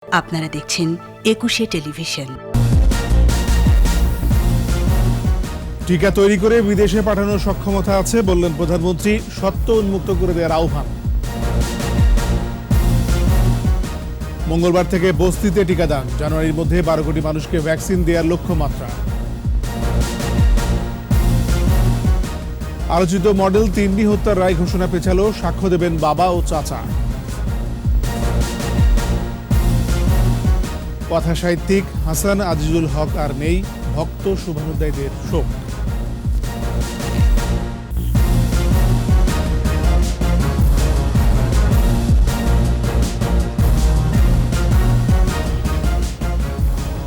আপনারা দেখছেন একুশে টেলিভিশন। টিকা তৈরি করে বিদেশে পাঠানোর সক্ষমতা আছে বললেন প্রধানমন্ত্রী, সত্য উন্মুক্ত করে দেওয়ার আহ্বান। মঙ্গলবার থেকে বস্তিতে টিকাদান, জানুয়ারির মধ্যে 12 কোটি মানুষকে ভ্যাকসিন দেওয়ার লক্ষ্যমাত্রা। আলোচিত মডেল 3D হত্যার রায় ঘোষণা পেছালো, সাক্ষ্য দেবেন বাবা ও চাচা। কথা সাহিত্যিক হাসান আজিজুল হক আর নেই, ভক্ত শুভানুধ্যায়ীদের শোক।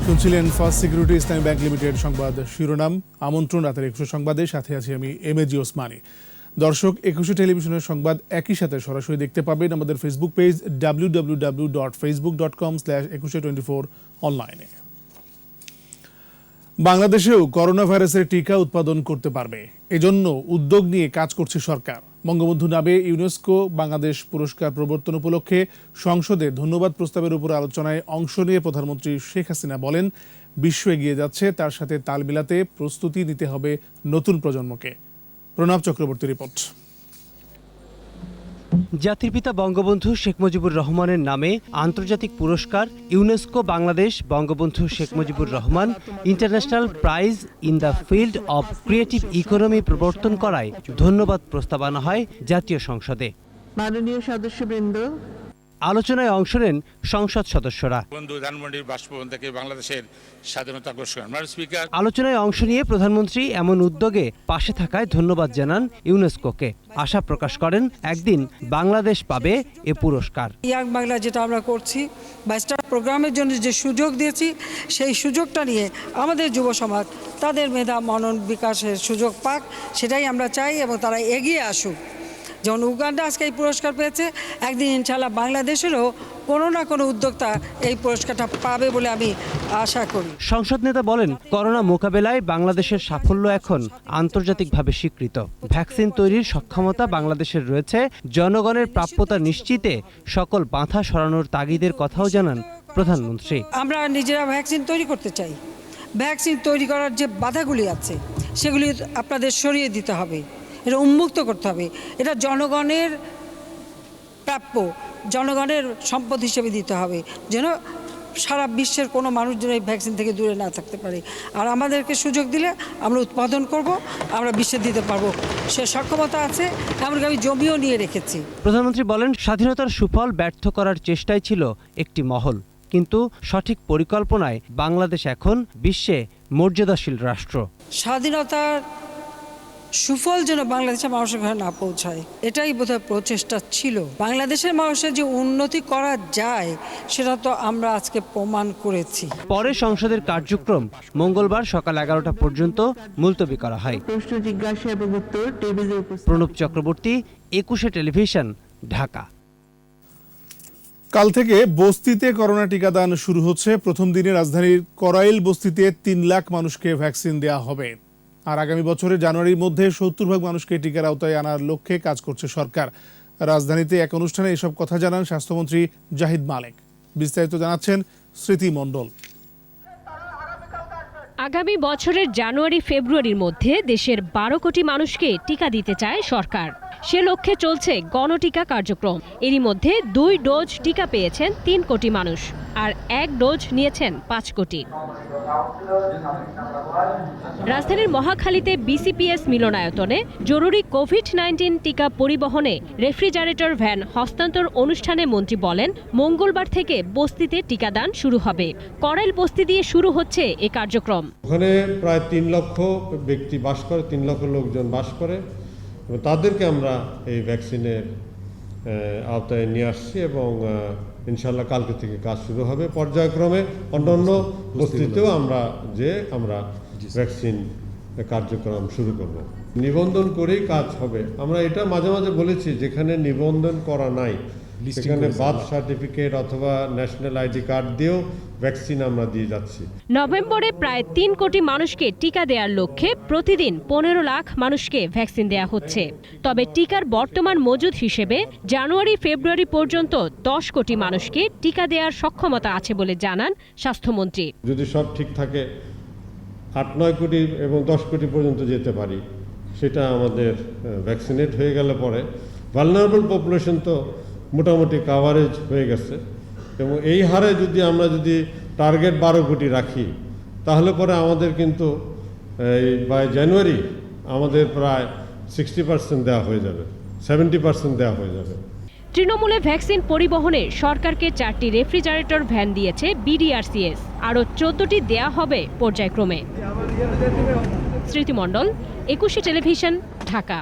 শুনছিলেন ফার্স্ট সিকিউরিটি ইসলামী ব্যাংক লিমিটেড সংবাদ শিরোনাম। আমন্ত্রণ রাতের 21 সংবাদে, সাথে আছি আমি এমএজি ওসমানী। দর্শক, 21 টেলিভিশনের সংবাদ একই সাথে সরাসরি দেখতে পাবেন আমাদের ফেসবুক পেজ www.facebook.com/2124 অনলাইনে। বাংলাদেশেও করোনা ভাইরাসের টিকা উৎপাদন করতে পারবে, এজন্য উদ্যোগ নিয়ে কাজ করছে সরকার। বঙ্গবন্ধু নামে ইউনেস্কো বাংলাদেশ পুরস্কার প্রবর্তন উপলক্ষে সংসদে ধন্যবাদ প্রস্তাবের উপর আলোচনায় অংশ নিয়ে প্রধানমন্ত্রী শেখ হাসিনা বলেন, বিশ্ব এগিয়ে যাচ্ছে, তার সাথে তাল মিলাতে প্রস্তুতি নিতে হবে নতুন প্রজন্মকে। প্রণব চক্রবর্তী রিপোর্ট। জাতির পিতা বঙ্গবন্ধু শেখ মুজিবুর রহমানের নামে আন্তর্জাতিক পুরস্কার UNESCO Bangladesh Bangabandhu Sheikh Mujibur Rahman international prize in the field of creative economy প্রবর্তন করায় ধন্যবাদ প্রস্তাব আনা হয় জাতীয় সংসদে। মাননীয় সদস্যবৃন্দ, আলোচনায় অংশ নেন সংসদ সদস্যরা। ধানমন্ডির বাসভবন থেকে বাংলাদেশের স্বাধীনতা ঘোষণা। আলোচনায় অংশ নিয়ে প্রধানমন্ত্রী এমন উদ্যোগে পাশে থাকায় ধন্যবাদ জানান ইউনেস্কোকে। আশা প্রকাশ করেন একদিন বাংলাদেশ পাবে এ পুরস্কার। ইয়াং বাংলা যেটা আমরা করছি বা স্টার প্রোগ্রামের জন্য যে সুযোগ দিয়েছি, সেই সুযোগটা নিয়ে আমাদের যুব সমাজ তাদের মেধা মনন বিকাশের সুযোগ পাক, সেটাই আমরা চাই এবং তারা এগিয়ে আসুক। যেমন উগান্ডা আজকে এই পুরস্কার পেয়েছে, একদিন ইনশাআল্লাহ বাংলাদেশেরও কোনো না কোনো উদ্যোক্তা এই পুরস্কারটা পাবে বলে আমি আশা করি। সংসদ নেতা বলেন, করোনা মোকাবেলায় বাংলাদেশের সাফল্য এখন আন্তর্জাতিকভাবে স্বীকৃত। ভ্যাকসিন তৈরির সক্ষমতা বাংলাদেশের রয়েছে, জনগণের প্রাপ্যতা নিশ্চিতে সকল বাধা সরানোর তাগিদের কথাও জানান প্রধানমন্ত্রী। আমরা নিজেরা ভ্যাকসিন তৈরি করতে চাই। ভ্যাকসিন তৈরি করার যে বাধাগুলি আছে সেগুলি আপনাদের সরিয়ে দিতে হবে, এটা উন্মুক্ত করতে হবে। এটা জনগণের প্রাপ্য, জনগণের সম্পদ হিসেবে দিতে হবে, যেন সারা বিশ্বের কোনো মানুষ যেন এই ভ্যাকসিন থেকে দূরে না থাকতে পারে। আর আমাদেরকে সুযোগ দিলে আমরা উৎপাদন করব, আমরা বিশ্বে দিতে পারবো, সে সক্ষমতা আছে। এমনকি আমি জমিও নিয়ে রেখেছি। প্রধানমন্ত্রী বলেন, স্বাধীনতার সুফল ব্যর্থ করার চেষ্টাই ছিল একটি মহল, কিন্তু সঠিক পরিকল্পনায় বাংলাদেশ এখন বিশ্বে মর্যাদাশীল রাষ্ট্র। স্বাধীনতার সুফল যেন বাংলাদেশের মানুষের ঘরে না পৌঁছায়, এটাই বোধহয় প্রচেষ্টা ছিল। বাংলাদেশের মানুষের যে উন্নতি করা যায় সেটা তো আমরা আজকে প্রমাণ করেছি। পরে সংসদের কার্যক্রম মঙ্গলবার সকাল 11টা পর্যন্ত মুলতবি করা হয়। প্রশ্ন জিজ্ঞাসা এবং উত্তর টেবিলে উপস্থিত। প্রণব চক্রবর্তী, 21 টেলিভিশন, ঢাকা। কাল থেকে বস্তিতে করোনা টিকাদান শুরু হচ্ছে। প্রথম দিনে রাজধানীর করাইল বস্তিতে 3 লাখ মানুষকে ভ্যাকসিন দেওয়া হবে। আর আগামী বছরের জানুয়ারির মধ্যে 70% মানুষকে টিকার আওতায় আনার লক্ষ্যে কাজ করছে সরকার। রাজধানীতে এক অনুষ্ঠানে এসব কথা জানান স্বাস্থ্যমন্ত্রী জাহিদ মালেক। বিস্তারিত জানাচ্ছেন স্মৃতি মণ্ডল। আগামী বছরের জানুয়ারি ফেব্রুয়ারির মধ্যে দেশের 12 কোটি মানুষকে টিকা দিতে চায় সরকার। সে লক্ষ্যে চলছে গণটিকা কার্যক্রম। এরই মধ্যে 2 ডোজ টিকা পেয়েছেন 3 কোটি মানুষ, আর 1 ডোজ নিয়েছেন 5 কোটি। রাজধানীর মহাখালীতে বিসিপিএস মিলনায়তনে জরুরি কোভিড-19 টিকা পরিবহনে রেফ্রিজারেটর ভ্যান হস্তান্তর অনুষ্ঠানে মন্ত্রী বলেন, মঙ্গলবার থেকে বস্তিতে টিকাদান শুরু হবে। করাইল বস্তি দিয়ে শুরু হচ্ছে এ কার্যক্রম। ওখানে প্রায় 3 লক্ষ ব্যক্তি বাস করে, 3 লক্ষ লোকজন বাস করে, এবং তাদেরকে আমরা এই ভ্যাকসিনের আওতায় নিয়ে আসছি এবং ইনশাল্লাহ কালকে থেকে কাজ শুরু হবে। পর্যায়ক্রমে অন্যান্য বস্তিতেও আমরা ভ্যাকসিন কার্যক্রম শুরু করব। নিবন্ধন করেই কাজ হবে। আমরা এটা মাঝে মাঝে বলেছি, যেখানে নিবন্ধন করা নাই সেখানে বার্থ সার্টিফিকেট অথবা ন্যাশনাল আইডি কার্ড দিয়েও ভ্যাকসিন আমরা দিয়ে যাচ্ছি। নভেম্বরে প্রায় ৩ কোটি মানুষকে টিকা দেওয়ার লক্ষ্যে প্রতিদিন ১৫ লাখ মানুষকে ভ্যাকসিন দেওয়া হচ্ছে। তবে টিকার বর্তমান মজুদ হিসেবে জানুয়ারি ফেব্রুয়ারি পর্যন্ত ১০ কোটি মানুষকে টিকা দেওয়ার সক্ষমতা আছে বলে জানান স্বাস্থ্যমন্ত্রী। যদি সব ঠিক থাকে ৮-৯ কোটি এবং ১০ কোটি পর্যন্ত যেতে পারি, সেটা আমাদের ভ্যাকসিনেট হয়ে গেলে পরে ভালনারেবল পপুলেশন তো মোটামুটি কাভারেজ হয়ে গেছে, এবং এই হারে যদি আমরা টার্গেট ১২ কোটি রাখি, তাহলে পরে আমাদের কিন্তু বাই জানুয়ারি আমাদের প্রায় 60% দেওয়া হয়ে যাবে, 70% দেওয়া হয়ে যাবে। তৃণমূলে ভ্যাকসিন পরিবহনে সরকারকে 4টি রেফ্রিজারেটর ভ্যান দিয়েছে বিডিআরসিএস, আরও 14টি দেয়া হবে পর্যায়ক্রমে। স্মৃতিমণ্ডল, একুশে টেলিভিশন, ঢাকা।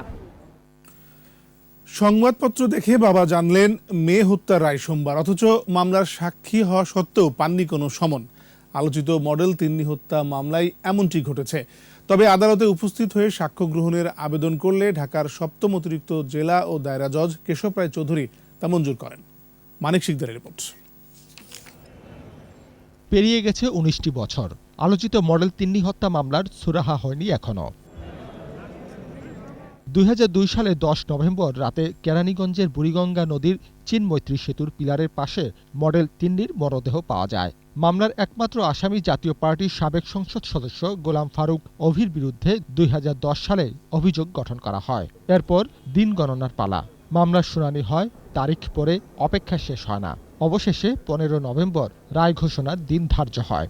সংবাদপত্র দেখে বাবা জানলেন মেয়ে হত্যার রায় সোমবার, অথচ মামলার সাক্ষী হওয়া সত্ত্বেও পাননি কোনো সমন। আলোচিত মডেল তিন্নি হত্যা মামলায় এমনটি ঘটেছে। তবে আদালতে উপস্থিত হয়ে সাক্ষ্য গ্রহণের আবেদন করলে ঢাকার ৭ম অতিরিক্ত জেলা ও দায়রা জজ কেশব রায় চৌধুরী তা মঞ্জুর করেন। মানিক শিকদারের রিপোর্ট। পেরিয়ে গেছে ১৯টি বছর, আলোচিত মডেল তিন্নি হত্যা মামলার সুরাহা হয়নি এখনো। ২০০২ সালে ১০ নভেম্বর রাতে কেরানীগঞ্জের বুড়িগঙ্গা নদীর চীনমৈত্রী সেতুর পিলারের পাশে মডেল তিন্নির মরদেহ পাওয়া যায়। মামলার একমাত্র আসামি জাতীয় পার্টির সাবেক সংসদ সদস্য গোলাম ফারুক অভির বিরুদ্ধে ২০১০ সালে অভিযোগ গঠন করা হয়। এরপর দিন গণনার পালা। মামলার শুনানি হয়, তারিখ পরে অপেক্ষা শেষ হয় না। অবশেষে ১৫ নভেম্বর রায় ঘোষণার দিন ধার্য হয়।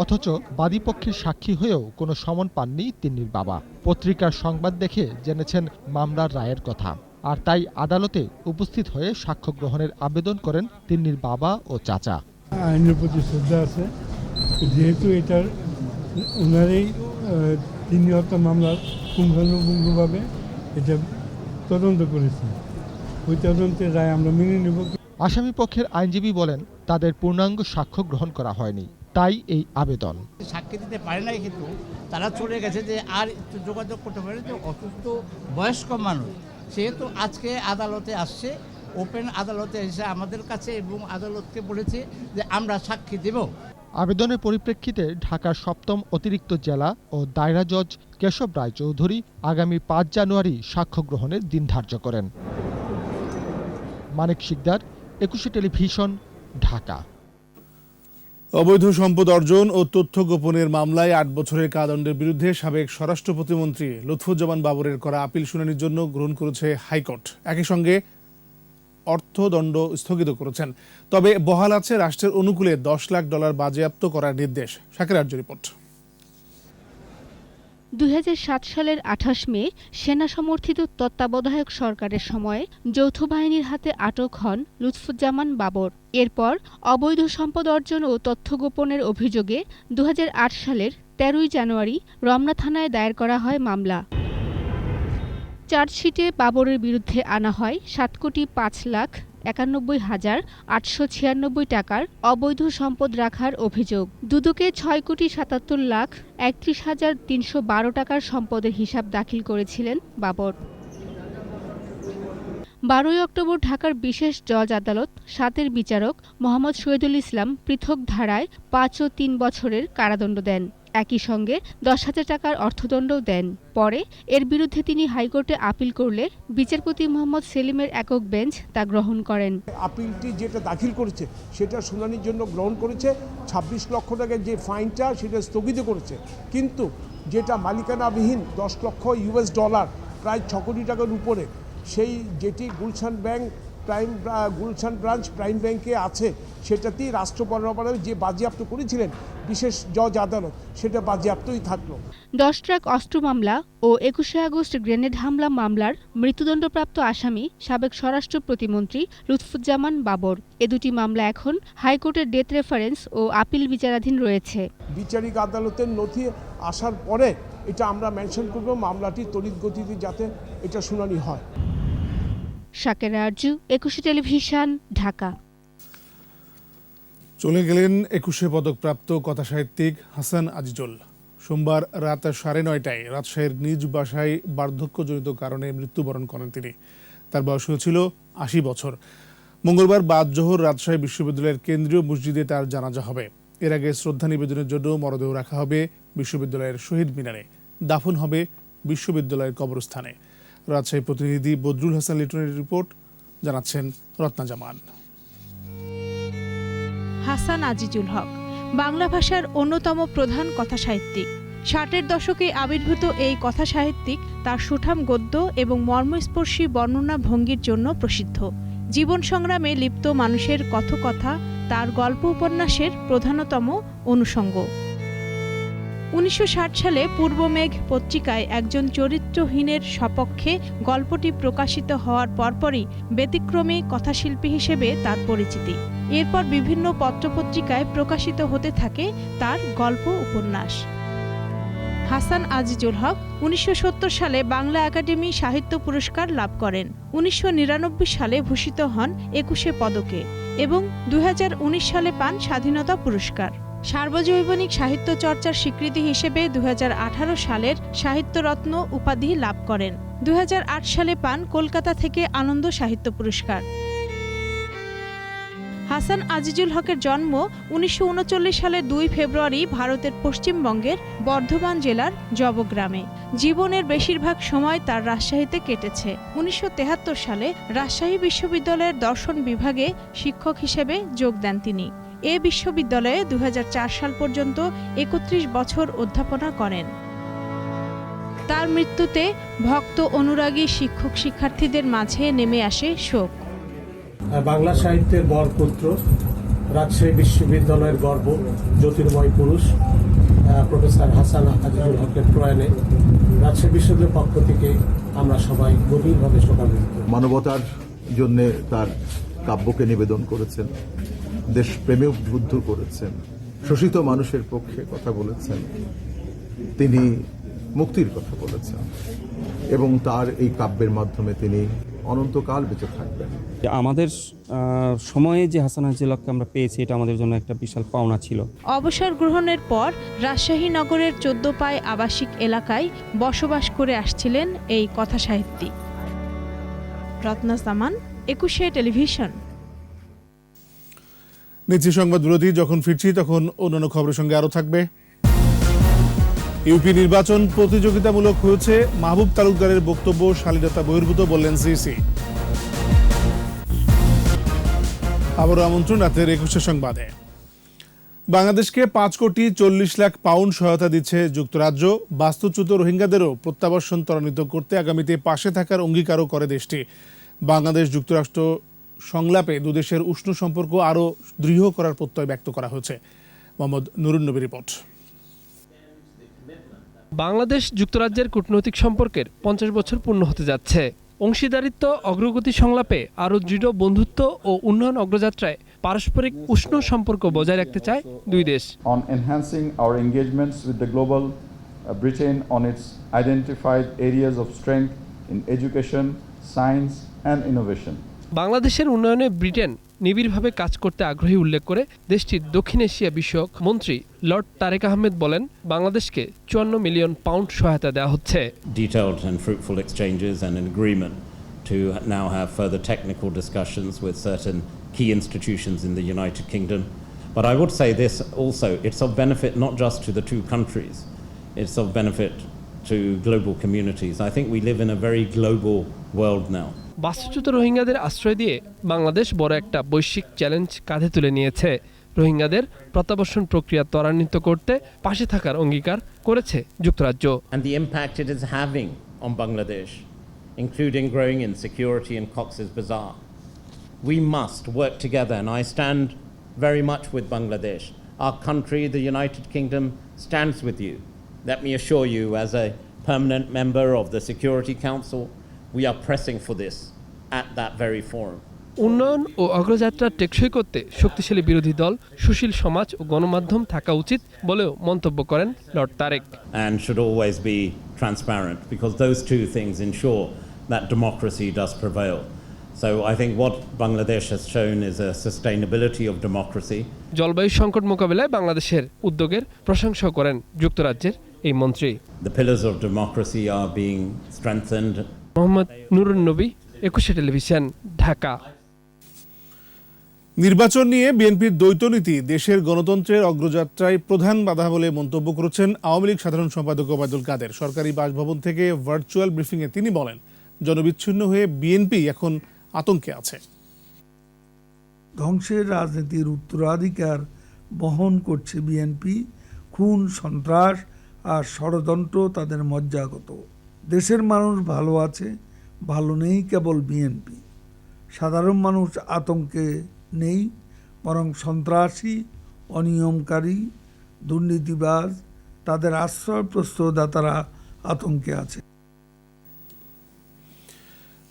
অথচ বাদীপক্ষের সাক্ষী হয়েও কোনো সমন পাননি তিন্নির বাবা। পত্রিকার সংবাদ দেখে জেনেছেন মামলার রায়ের কথা, আর তাই আদালতে উপস্থিত হয়ে সাক্ষ্য গ্রহণের আবেদন করেন তিন্নির বাবা ও চাচা। আইনের প্রতি শ্রদ্ধা আছে, যেহেতু এটার ওনারই তিন্নি হত্যা মামলার পুঙ্খানুপুঙ্খভাবে এটা তদন্ত করেছে, ওই তদন্তের রায় আমরা মেনে নেব। আসামি পক্ষের আইনজীবী বলেন তাদের পূর্ণাঙ্গ সাক্ষ্য গ্রহণ করা হয়নি, তাই এই আবেদন। সাক্ষী দিতে পারে নাই, কিন্তু তারা চলে গেছে যে আর যোগাযোগ করতে পারে যে অসুস্থ বয়স্ক মানুষ, সেহেতু আজকে আদালতে আসছে, ওপেন আদালতে এসে আমাদের কাছে এবং আদালতকে বলেছে যে আমরা সাক্ষী দেব। আবেদনের পরিপ্রেক্ষিতে ঢাকার ৭ম অতিরিক্ত জেলা ও দায়রা জজ কেশব রায় চৌধুরী আগামী ৫ জানুয়ারি সাক্ষ্য গ্রহণের দিন ধার্য করেন। মানিক শিকদার, একুশে টেলিভিশন, ঢাকা। অবৈধ সম্পদ অর্জন ও তথ্য গোপনের মামলায় ৮ বছরের কারাদণ্ডের বিরুদ্ধে সাবেক স্বরাষ্ট্র প্রতিমন্ত্রী লুৎফুজ্জামান বাবরের করা আপিল শুনানির জন্য গ্রহণ করেছে হাইকোর্ট। একই সঙ্গে অর্থদণ্ড স্থগিত করেছেন। তবে বহাল আছে রাষ্ট্রের অনুকূলে $10 লাখ বাজেয়াপ্ত করার নির্দেশ। শাকির আরজু রিপোর্ট। ২০০৭ সালের ২৮ মে সেনা সমর্থিত তত্ত্বাবধায়ক সরকারের সময়ে যৌথ বাহিনীর হাতে আটক হন লুৎফুজ্জামান বাবর। এরপর অবৈধ সম্পদ অর্জন ও তথ্য গোপনের অভিযোগে ২০০৮ সালের ১৩ জানুয়ারি রমনা থানায় দায়ের করা হয় মামলা। চার্জশিটে বাবরের বিরুদ্ধে আনা হয় ৭,৫,৯১,৮৯৬ টাকার অবৈধ সম্পদ রাখার অভিযোগ। দুদকে ৬,৭৭,৩১,৩১২ টাকার সম্পদের হিসাব দাখিল করেছিলেন বাবর। ১২ অক্টোবর ঢাকার বিশেষ জজ আদালত ৭-এর বিচারক মোহাম্মদ শহীদুল ইসলাম পৃথক ধারায় ৫ ও ৩ বছরের কারাদণ্ড দেন। একই সঙ্গে ১০,০০০ টাকার অর্থদণ্ডও দেন। পরে এর বিরুদ্ধে তিনি হাইকোর্টে আপিল করলে বিচারপতি মোহাম্মদ সেলিমের একক বেঞ্চ তা গ্রহণ করেন। আপিলটি যেটা দাখিল করেছে সেটা শুনানির জন্য গ্রহণ করেছে। ২৬ লক্ষ টাকার যে ফাইনটা সেটা স্থগিত করেছে, কিন্তু যেটা মালিকানাবিহীন $10 লক্ষ প্রায় ৬ কোটি টাকার উপরে, সেই যেটি গুলশান ব্রাঞ্চ প্রাইম ব্যাংকে আছে, সেটাতেই রাষ্ট্র পরবর্তী যে বাজেয়াপ্ত করেছিলেন বিশেষ জজ আদালত, সেটা বাজেয়াপ্তই থাকলো। 10 ট্রাক অস্ত্র মামলা ও ২১শে আগস্ট গ্রেনেড হামলা মামলার মৃত্যুদণ্ডপ্রাপ্ত আসামি সাবেক স্বরাষ্ট্র প্রতিমন্ত্রী লুৎফুজ্জামান বাবর। এ দুটি মামলা এখন হাইকোর্টের ডেথ রেফারেন্স ও আপিল বিচারাধীন রয়েছে। বিচারিক আদালতের নথি আসার পরে এটা আমরা মেনশন করব, মামলাটি তড়িৎ গতিতে যাতে এটা শুনানি হয়। শাকির আরজু, একুশে টেলিভিশন, ঢাকা। চলে গেলেন ২১শে পদকপ্রাপ্ত কথাসাহিত্যিক হাসান আজিজুল। সোমবার রাত ৯:৩০টায় রাজশাহীর নিজ বাসায় বার্ধক্যজনিত কারণে মৃত্যুবরণ করেন তিনি। তার বয়স হয়েছিল ৮০ বছর। মঙ্গলবার বাদ জোহর রাজশাহী বিশ্ববিদ্যালয়ের কেন্দ্রীয় মসজিদে তার জানাজা হবে। এর আগে শ্রদ্ধা নিবেদনের জন্য মরদেহ রাখা হবে বিশ্ববিদ্যালয়ের শহীদ মিনারে, দাফন হবে বিশ্ববিদ্যালয়ের কবরস্থানে। রাজশাহী প্রতিনিধি বদরুল হাসান লিটনের রিপোর্ট, জানাচ্ছেন রত্না জামান। হাসান আজিজুল হক বাংলা ভাষার অন্যতম প্রধান কথাসাহিত্যিক। ৬০-এর দশকে আবির্ভূত এই কথাসাহিত্যিক তার সুঠাম গদ্য এবং মর্মস্পর্শী বর্ণনা ভঙ্গির জন্য প্রসিদ্ধ। জীবন সংগ্রামে লিপ্ত মানুষের কথকথা তার গল্প উপন্যাসের প্রধানতম অনুষঙ্গ। ১৯৬০ সালে পূর্বমেঘ পত্রিকায় একজন চরিত্রহীনের সপক্ষে গল্পটি প্রকাশিত হওয়ার পরপরই ব্যতিক্রমী কথাশিল্পী হিসেবে তার পরিচিতি। এরপর বিভিন্ন পত্রপত্রিকায় প্রকাশিত হতে থাকে তার গল্প উপন্যাস। হাসান আজিজুল হক ১৯৭০ সালে বাংলা একাডেমি সাহিত্য পুরস্কার লাভ করেন। ১৯৯৯ সালে ভূষিত হন ২১ পদকে এবং ২০১৯ সালে পান স্বাধীনতা পুরস্কার। সার্বজনীন সাহিত্য চর্চার স্বীকৃতি হিসেবে ২০১৮ সালের সাহিত্যরত্ন উপাধি লাভ করেন। ২০০৮ সালে পান কলকাতা থেকে আনন্দ সাহিত্য পুরস্কার। হাসান আজিজুল হকের জন্ম ১৯৩৯ সালের ২ ফেব্রুয়ারি ভারতের পশ্চিমবঙ্গের বর্ধমান জেলার জবগ্রামে। জীবনের বেশিরভাগ সময় তার রাজশাহীতে কেটেছে। ১৯৭৩ সালে রাজশাহী বিশ্ববিদ্যালয়ের দর্শন বিভাগে শিক্ষক হিসেবে যোগ দেন তিনি। এ বিশ্ববিদ্যালয়ে ২০০৪ সাল পর্যন্ত ৩১ বছর অধ্যাপনা করেন। তার মৃত্যুতে ভক্ত অনুরাগী শিক্ষক শিক্ষার্থীদের মাঝে নেমে আসে শোক। বাংলা সাহিত্যের বরপুত্র, রাজশাহী বিশ্ববিদ্যালয়ের গর্ব, জ্যোতির্ময় পুরুষ প্রফেসর হাসান আজিজুল হকের প্রয়াণে রাজশাহী বিশ্ববিদ্যালয়ের পক্ষ থেকে আমরা সবাই গভীরভাবে শোকাহত। মানবতার জন্য তার কাব্যকে নিবেদন করেছেন, দেশপ্রেমে উদ্বুদ্ধ করেছেন, শোষিত মানুষের পক্ষে কথা বলেছেন, তিনি মুক্তির কথা বলেছেন এবং তার এই কাব্যের মাধ্যমে তিনি অনন্তকাল বেঁচে থাকবেন। আমাদের সময়ে যে হাসান আজিজুল হককে আমরা পেয়েছি, এটা আমাদের জন্য একটা বিশাল পাওনা ছিল। অবসর গ্রহণের পর রাজশাহী নগরের ১৪ পায় আবাসিক এলাকায় বসবাস করে আসছিলেন এই কথাসাহিত্যিক। রত্না জামান, ২১ টেলিভিশন। নিচ্ছি সংবাদ বিরতি। যখন ফিরছি তখন অন্যান্য খবরের সঙ্গে আরো থাকবে। ইউপি নির্বাচন প্রতিযোগিতামূলক হয়েছে, মাহবুব তালুকদারের বক্তব্য শালীনতা বহির্ভূত বললেন সিসি। আবারও আমন্ত্রণ রাতের ২১ সংবাদে। বাংলাদেশকে ৫ কোটি ৪০ লাখ পাউন্ড সহায়তা দিচ্ছে যুক্তরাজ্য। বাস্তুচ্যুত রোহিঙ্গাদেরও প্রত্যাবর্ষণ ত্বরান্বিত করতে আগামীতে পাশে থাকার অঙ্গীকারও করে দেশটি। বাংলাদেশ যুক্তরাষ্ট্র সংলাপে দুদেশের উষ্ণ সম্পর্ক আরও দৃঢ় করার প্রত্যয় ব্যক্ত করা হয়েছে। মোহাম্মদ নুরুন নবী রিপোর্ট। বাংলাদেশ যুক্তরাজ্যের কূটনৈতিক সম্পর্কের ৫০ বছর পূর্ণ হতে যাচ্ছে। অংশীদারিত্ব অগ্রগতি সংলাপে আরও দৃঢ় বন্ধুত্ব ও উন্নয়ন অগ্রযাত্রায় পারস্পরিক উষ্ণ সম্পর্ক বজায় রাখতে চায় দুই দেশ। On enhancing our engagements with the global Britain on its identified areas of strength in education, science and innovation. বাংলাদেশের উন্নয়নে ব্রিটেন নিবিড়ভাবে কাজ করতে আগ্রহী উল্লেখ করে দেশটির দক্ষিণ এশিয়া বিষয়ক মন্ত্রী লর্ড তারেক আহমেদ বলেন, বাংলাদেশকে ৫৪ মিলিয়ন পাউন্ড সহায়তা দেওয়া হচ্ছে। Detailed and fruitful exchanges and an agreement to now have further technical discussions with certain key institutions in the United Kingdom. But I would say this also, it's of benefit not just to the two countries, it's of benefit to global communities. I think we live in a very global world now. বাস্তুচ্যুত রোহিঙ্গাদের আশ্রয় দিয়ে বাংলাদেশ বড় একটা বৈশ্বিক challenge কাঁধে তুলে নিয়েছে। রোহিঙ্গাদের প্রত্যাবর্ষণ প্রক্রিয়া ত্বরান্বিত করতে পাশে থাকার অঙ্গীকার করেছে যুক্তরাজ্য। And the impact it is having on Bangladesh, including growing insecurity in Cox's Bazar. We must work together, and I stand very much with Bangladesh. Our country, the United Kingdom, stands with you. Let me assure you, as a permanent member of the Security Council, we are pressing for this at that very forum. উন্নয়ন ও অগ্রযাত্রা টেকসই করতে শক্তিশালী বিরোধী দল, সুশীল সমাজ ও গণমাধ্যম থাকা উচিত বলেও মন্তব্য করেন lord Tarique. And should always be transparent, because those two things ensure that democracy does prevail. So I think what Bangladesh has shown is a sustainability of democracy. জলবায়ু সংকট মোকাবিলায় বাংলাদেশের উদ্যোগের প্রশংসা করেন যুক্তরাজ্যের এই মন্ত্রী। The pillars of democracy are being strengthened. Mohammad Nurun নবী, একুশে টেলিভিশন, ঢাকা। নির্বাচন নিয়ে বিএনপির দ্বৈতনীতি দেশের গণতন্ত্রের অগ্রযাত্রায় প্রধান বাধা বলে মন্তব্য করেছেন আওয়ামী লীগ সাধারণ সম্পাদক ওবায়দুল কাদের। সরকারি বাসভবন থেকে ভার্চুয়াল ব্রিফিংয়ে তিনি বলেন, জনবিচ্ছিন্ন হয়ে বিএনপি এখন আতঙ্কে আছে। ধ্বংসের রাজনীতির উত্তরাধিকার বহন করছে বিএনপি। খুন, সন্ত্রাস আর ষড়যন্ত্র তাদের মজ্জাগত। দেশের মানুষ ভালো আছে, ভালো নেই কেবল বিএনপি। সাধারণ মানুষ আতঙ্কে নেই, বরং সন্ত্রাসী, অনিয়মকারী, দুর্নীতিবাজ, তাদের আশ্রয় প্রশ্রয়দাতারা আতঙ্কে আছে।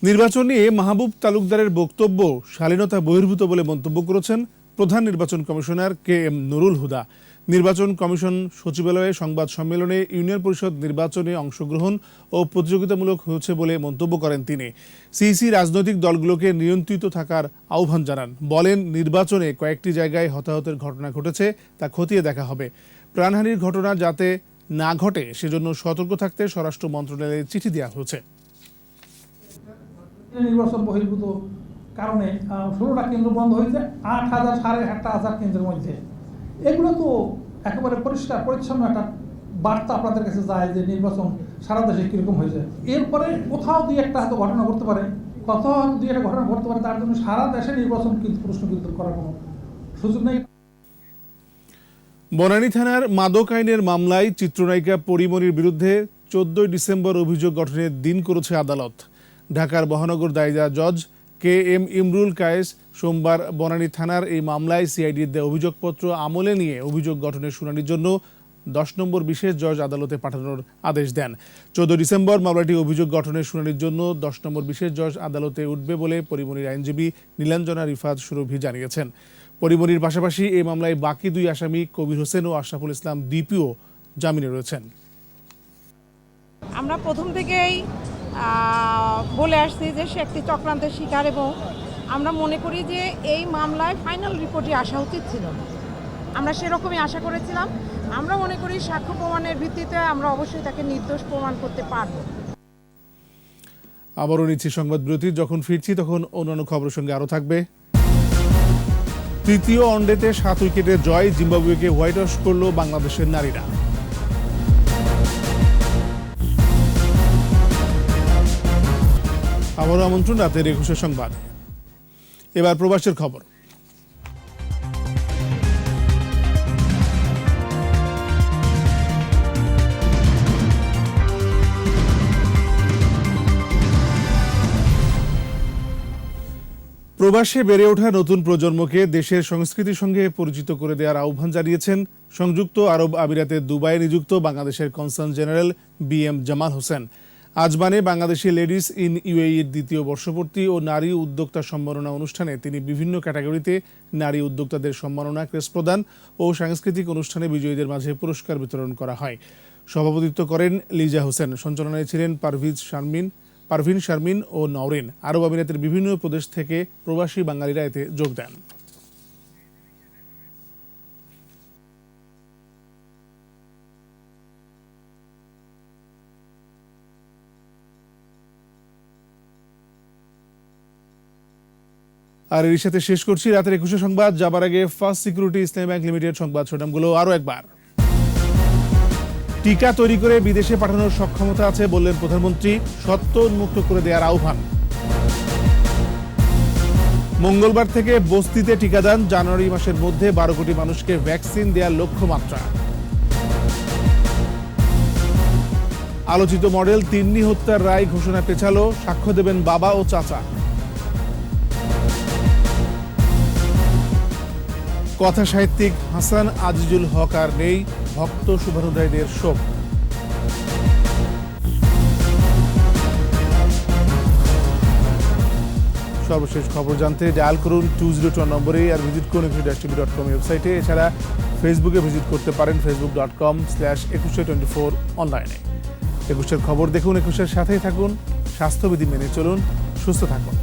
নির্বাচন নিয়ে মাহবুব তালুকদারের বক্তব্য শালীনতা বহির্ভূত বলে মন্তব্য করেছেন প্রধান নির্বাচন কমিশনার KM নুরুল হুদা। নির্বাচন কমিশন সচিবালয়ে সংবাদ সম্মেলনে ইউনিয়ন পরিষদ নির্বাচনে অংশগ্রহণ ও প্রতিযোগিতামূলক হয়েছে বলে মন্তব্য করেন তিনি। সিইসি রাজনৈতিক দলগুলোকে নিয়ন্ত্রিত থাকার আহ্বান জানান। বলেন, নির্বাচনে কয়েকটি জায়গায় হতাহতের ঘটনা ঘটেছে, তা খতিয়ে দেখা হবে। প্রাণহানির ঘটনা যাতে না ঘটে সেজন্য সতর্ক থাকতে স্বরাষ্ট্র মন্ত্রণালয়ে চিঠি দেওয়া হয়েছে। নির্বাচন বহির্ভূত কারণে 16টা কেন্দ্র বন্ধ হয়েছে, 8,000 8,500 কেন্দ্রের মধ্যে। এগুলো তো একেবারে পরিষ্কার পরিচ্ছন্ন একটা বার্তা আপনাদের কাছে যায় যে নির্বাচন সারা দেশে কীরকম হয়েছে। এরপরে কোথাও দুই একটা হয়তো ঘটনা ঘটতে পারে, কোথাও দুই একটা ঘটনা ঘটতে পারে, তার জন্য সারা দেশে নির্বাচন কিন্তু প্রশ্ন কিন্তু করার কোনো সুযোগ নেই। বনানী থানার মাদক আইনের মামলায় চিত্রনায়িকা পরিমণির বিরুদ্ধে 14 ডিসেম্বর অভিযোগ গঠনের দিন করেছে আদালত। ঢাকার মহানগর দায়রা জজ KM ইমরুল কায়েস সোমবার বনানী থানার এই মামলায় সিআইডির দেওয়া অভিযোগপত্র আমলে নিয়ে অভিযোগ গঠনের শুনানির জন্য 10 নম্বর বিশেষ জজ আদালতে পাঠানোর আদেশ দেন। 14 ডিসেম্বর মামলাটি অভিযোগ গঠনের শুনানির জন্য 10 নম্বর বিশেষ জজ আদালতে উঠবে বলে পরিমণির আইনজীবী নীলাঞ্জনা রিফাত সুরভি জানিয়েছেন। পরিমণির পাশাপাশি এই মামলায় বাকি 2 আসামি কবির হোসেন ও আশরাফুল ইসলাম DPO জামিনে রয়েছেন। আমরা প্রথম থেকেই বলে আসছি যে সে একটি চক্রান্তের শিকার এবং আমরা মনে করি যে এই মামলায় ফাইনাল রিপোর্টই আসা উচিত ছিল। আমরা সেরকমই আশা করেছিলাম। আমরা মনে করি সাক্ষ্য প্রমাণের ভিত্তিতে আমরা অবশ্যই তাকে নির্দোষ প্রমাণ করতে পারব। আবারও নিচ্ছি সংবাদ বিরতি। যখন ফিরছি তখন অন্যান্য খবরের সঙ্গে আরও থাকবে। তৃতীয় ওয়ানডেতে 7 উইকেটের জয়, জিম্বাবুয়েকে হোয়াইট ওয়াশ করল বাংলাদেশের নারীরা। আবারও আমন্ত্রণ রাতের 21 সংবাদ। এবার প্রবাসের খবর। প্রবাসে বেড়ে ওঠা নতুন প্রজন্মকে দেশের সংস্কৃতির সঙ্গে পরিচিত করে দেওয়ার আহ্বান জানিয়েছেন সংযুক্ত আরব আমিরাতের দুবাইয়ে নিযুক্ত বাংলাদেশের consul general BM Jamal Hossain. আজমানে বাংলাদেশি লেডিস ইন UAE-র 2য় বর্ষপূর্তি ও নারী উদ্যোক্তা সম্মাননা অনুষ্ঠানে তিনি বিভিন্ন ক্যাটাগরিতে নারী উদ্যোক্তাদের সম্মাননা, ক্রেস্ট প্রদান ও সাংস্কৃতিক অনুষ্ঠানে বিজয়ীদের মাঝে পুরস্কার বিতরণ করা হয়। সভাপতিত্ব করেন লিজা হোসেন। সঞ্চালনায় ছিলেন পারভিন শারমিন ও নওরিন। আরব আমিরাতের বিভিন্ন প্রদেশ থেকে প্রবাসী বাঙালিরা এতে যোগ দেন। আর এর সাথে শেষ করছি রাতের 21 সংবাদ। যাবার আগে ফার্স্ট সিকিউরিটি ইসলামী ব্যাংক লিমিটেড সংবাদ শিরোনামগুলো আরও একবার। টিকা তৈরি করে বিদেশে পাঠানোর সক্ষমতা আছে বললেন প্রধানমন্ত্রী, সত্য উন্মুক্ত করে দেওয়ার আহ্বান। মঙ্গলবার থেকে বস্তিতে টিকাদান, জানুয়ারি মাসের মধ্যে 12 কোটি মানুষকে ভ্যাকসিন দেওয়ার লক্ষ্যমাত্রা। আলোচিত মডেল তিন্নি হত্যার রায় ঘোষণা পেছালো, সাক্ষ্য দেবেন বাবা ও চাচা। কথা সাহিত্যিক হাসান আজিজুল হক আর নেই, ভক্ত শুভানুধ্যায়ীদের শোক। সর্বশেষ খবর জানতে ডায়াল করুন 202 নম্বরে আর ভিজিট করুন equity-tv.com ওয়েবসাইটে। এছাড়া ফেসবুকে ভিজিট করতে পারেন facebook.com/2124 অনলাইনে। 21-এর খবর দেখুন, 21-এর সাথেই থাকুন, স্বাস্থ্যবিধি মেনে চলুন, সুস্থ থাকুন।